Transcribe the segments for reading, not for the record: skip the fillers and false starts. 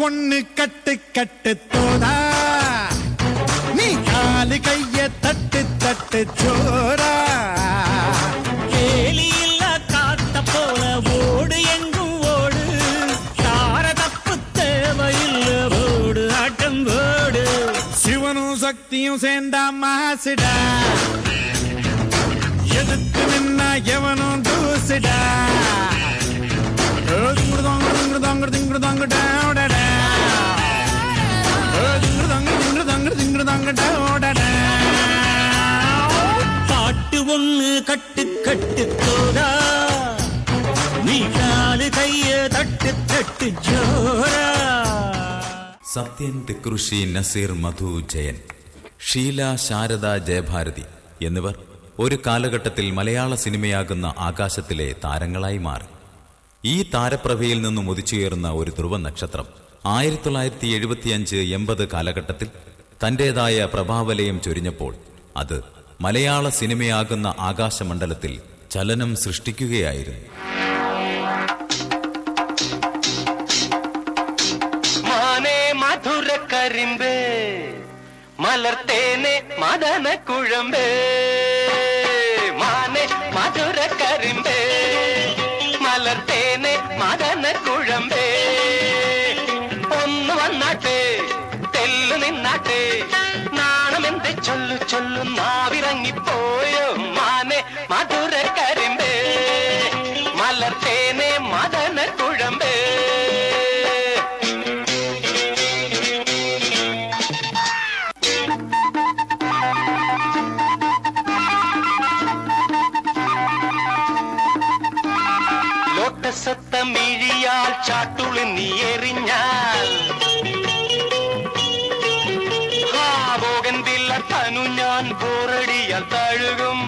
ஒண்ணு கட்டு கட்டு தோதா, நீ காலு கைய தட்டு தட்டு ஜோரா. கேலியில்ல காத்த போல ஓடு எங்கும் ஓடு, தார தப்பு தேவையில்ல ஓடு ஆட்டம் ஓடு. சிவனும் சக்தியும் சேர்ந்தா மாசுடா, எதுக்கு நின்னா எவனும் தூசுடா. பாட்டு ஒண்ணு கட்டு கட்டு தோதா, நீ காலு கைய தட்டு தட்டு ஜோரா. സത്യൻ തിക്കൃഷി, നസീർ, മധു, ജയൻ, ഷീല, ശാരദ, ജയഭാരതി എന്നിവർ ഒരു കാലഘട്ടത്തിൽ മലയാള സിനിമയാകുന്ന ആകാശത്തിലെ താരങ്ങളായി മാറി. ഈ താരപ്രഭയിൽ നിന്നും ഉദിച്ചുയർന്ന ഒരു ധ്രുവ നക്ഷത്രം 1975-80 കാലഘട്ടത്തിൽ തന്റേതായ പ്രഭാവലയം ചൊരിഞ്ഞപ്പോൾ അത് മലയാള സിനിമയാകുന്ന ആകാശമണ്ഡലത്തിൽ ചലനം സൃഷ്ടിക്കുകയായിരുന്നു. കരിമ്പേ മലർത്തേനെ മദന കുഴമ്പേ, മാനെ മധുര കരിമ്പേ മലർത്തേനെ മദന കുഴമ്പേ. ഒന്ന് വന്നാട്ടെ തെല്ലു നിന്നാട്ടെ, നാണമെന്ത് ചൊല്ലു ചൊല്ലു നാവിറങ്ങിപ്പോയോ. മാനെ മധുര കരിമ്പേ മലർത്തേനെ മദന കുഴമ്പേ. സത്തമിഴിയാൽ ചാട്ടുളി നീ എറിഞ്ഞാൽ, ഹാവോകൻ വില്ല തനു ഞാൻ പോറടിയാൽ തഴുകും.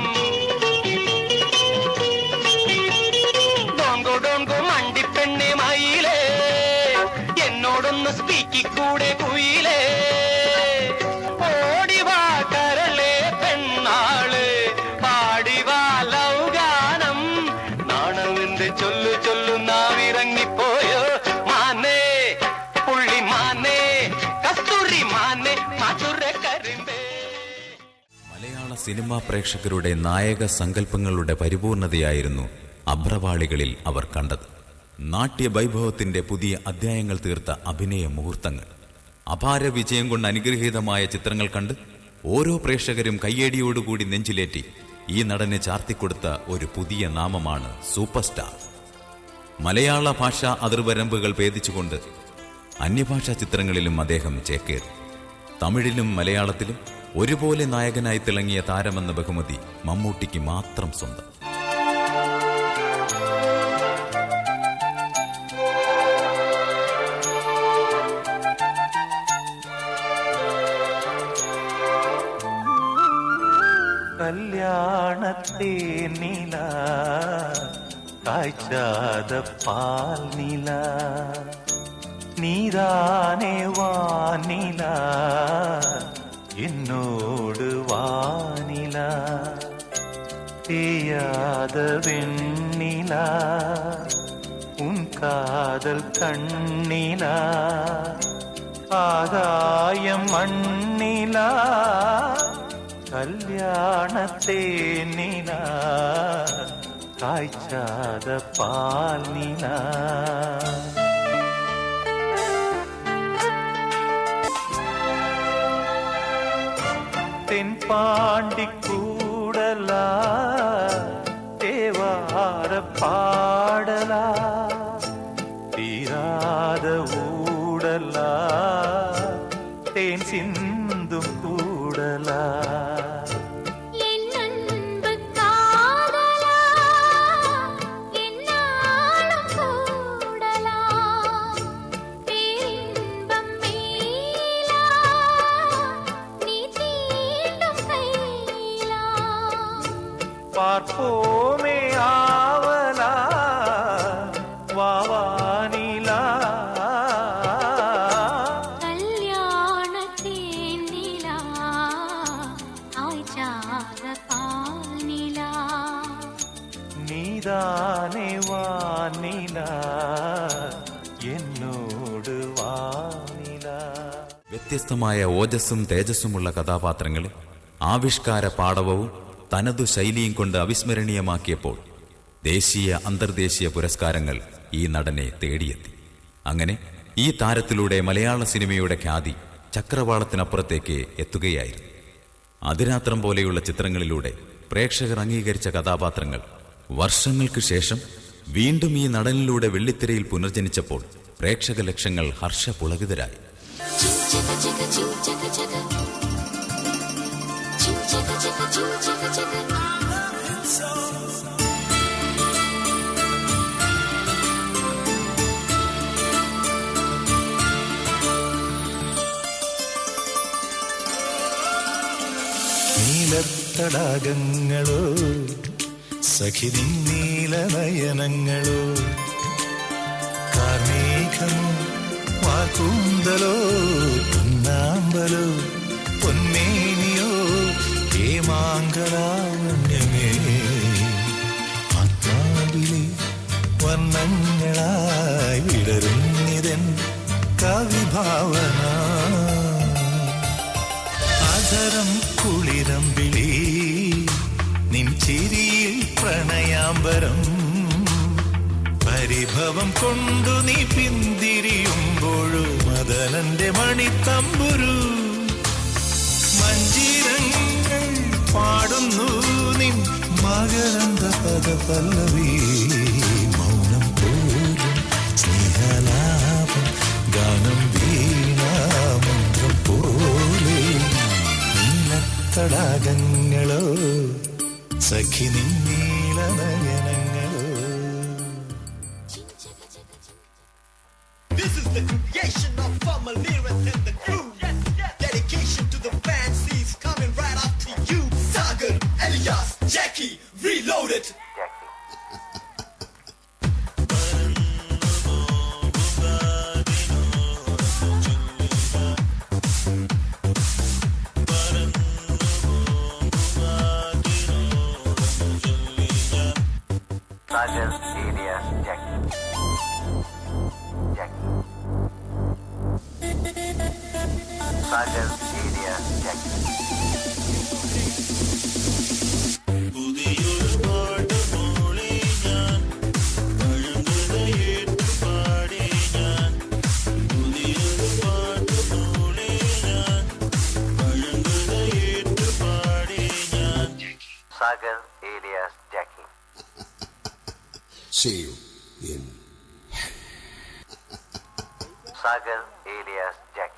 ഡോങ്കോ ഡോങ്കോ മണ്ടിപ്പെണ്ണെ മയിലേ, എന്നോടൊന്ന് സ്പീക്കിക്കൂടെ കുയിലേ. ഓടിവാ കരളേ പെണ്ണാള്, പാടിവാ ലൗഗാനം, നാണമെന്ത് ചൊല്ലു ചൊല്ലു നാവിറങ്ങിപ്പോയോ. മാനേ പുള്ളി മാനേ കസ്തൂരി മാനേ മധുര കരിമ്പേ. മലയാള സിനിമാ പ്രേക്ഷകരുടെ നായക സങ്കല്പങ്ങളുടെ പരിപൂർണതയായിരുന്നു അഭ്രപാളികളിൽ അവർ കണ്ടത്. നാട്യവൈഭവത്തിന്റെ പുതിയ അധ്യായങ്ങൾ തീർത്ത അഭിനയ മുഹൂർത്തങ്ങൾ, അപാര വിജയം കൊണ്ട് അനുഗ്രഹീതമായ ചിത്രങ്ങൾ കണ്ട് ഓരോ പ്രേക്ഷകരും കയ്യടിയോടുകൂടി നെഞ്ചിലേറ്റി ഈ നടന് ചാർത്തിക്കൊടുത്ത ഒരു പുതിയ നാമമാണ് സൂപ്പർ സ്റ്റാർ. മലയാള ഭാഷാ അതിർവരമ്പുകൾ ഭേദിച്ചുകൊണ്ട് അന്യഭാഷാ ചിത്രങ്ങളിലും അദ്ദേഹം ചേക്കേറി. തമിഴിലും മലയാളത്തിലും ഒരുപോലെ നായകനായി തിളങ്ങിയ താരമെന്ന ബഹുമതി മമ്മൂട്ടിക്ക് മാത്രം സ്വന്തം. കല്യാണത്തെ നില കാഴ്ചാത പാൽ നില, നീതാനേ വാനില എന്നോട് വാനില, തേയാത വെണ്ണില ഉൻ കാതൽ കണ്ണില, ആകായം മണ്ണില, കല്യാണത്തെ നില കാഴ്ചാത പാൽ നില. തെൻപാണ്ടിക്കൂടലാ തേവാര പാടലാ, തീരാത ഊടലാ തേൻ സിന്ദും കൂടലാ. பார்ப்போமே ஆவலா வாவானிலா, கல்யாணத்தேன் நிலா ஆய்ச்சாத பால் நிலா, நீதானே வானிலா என்னோடு வா. വ്യത്യസ്തമായ ഓജസ്സും തേജസ്സുമുള്ള കഥാപാത്രങ്ങളെ ആവിഷ്കാര പാടവവും തനതു ശൈലിയും കൊണ്ട് അവിസ്മരണീയമാക്കിയപ്പോൾ ദേശീയ അന്തർദേശീയ പുരസ്കാരങ്ങൾ ഈ നടനെ തേടിയെത്തി. അങ്ങനെ ഈ താരത്തിലൂടെ മലയാള സിനിമയുടെ ഖ്യാതി ചക്രവാളത്തിനപ്പുറത്തേക്ക് എത്തുകയായിരുന്നു. അതിരാത്രം പോലെയുള്ള ചിത്രങ്ങളിലൂടെ പ്രേക്ഷകർ അംഗീകരിച്ച കഥാപാത്രങ്ങൾ വർഷങ്ങൾക്ക് ശേഷം വീണ്ടും ഈ നടനിലൂടെ വെള്ളിത്തിരയിൽ പുനർജനിച്ചപ്പോൾ പ്രേക്ഷക ലക്ഷങ്ങൾ ഹർഷപുളകിതരായി. നീലത്തടാകങ്ങളോ സഖി നീലനയനങ്ങളോ കാർമേഘമോ വാക്കൂന്തലോ പൊന്നാമ്പലോ പൊന്നേനിയോ ഹേമാങ്കലാവണ്യമേ ആത്മാവിലെ വർണ്ണങ്ങളായി വിടരുന്നിതൻ കവിഭാവന ആദരം കുളിരം വിളി നിൻ ചിരിയിൽ പ്രണയാംബരം പരിഭവം കൊണ്ടു നീ പിന്തിരിയുമ്പോഴും മദനന്റെ മണിത്തമ്പുരു മഞ്ജീരങ്ങൾ പാടുന്നു നിൻ മകരന്ദ പദപല്ലവി മൗനം പോലും സ്നേഹലാപം ഗാനം വീണാമന്ത്രം പോലെ നീലത്തടാകങ്ങളോ സഖി നീലനയനങ്ങളോ. This is the creation of Amalira and the crew. Dedication to the fancies coming right up to you. Sagar, Elias, Jackie, reloaded. Sagar, Elias, Jackie. Sagar, Elias, Jackie. Sagar, Elias, Jackie. See you in Sagar, Elias, Jackie.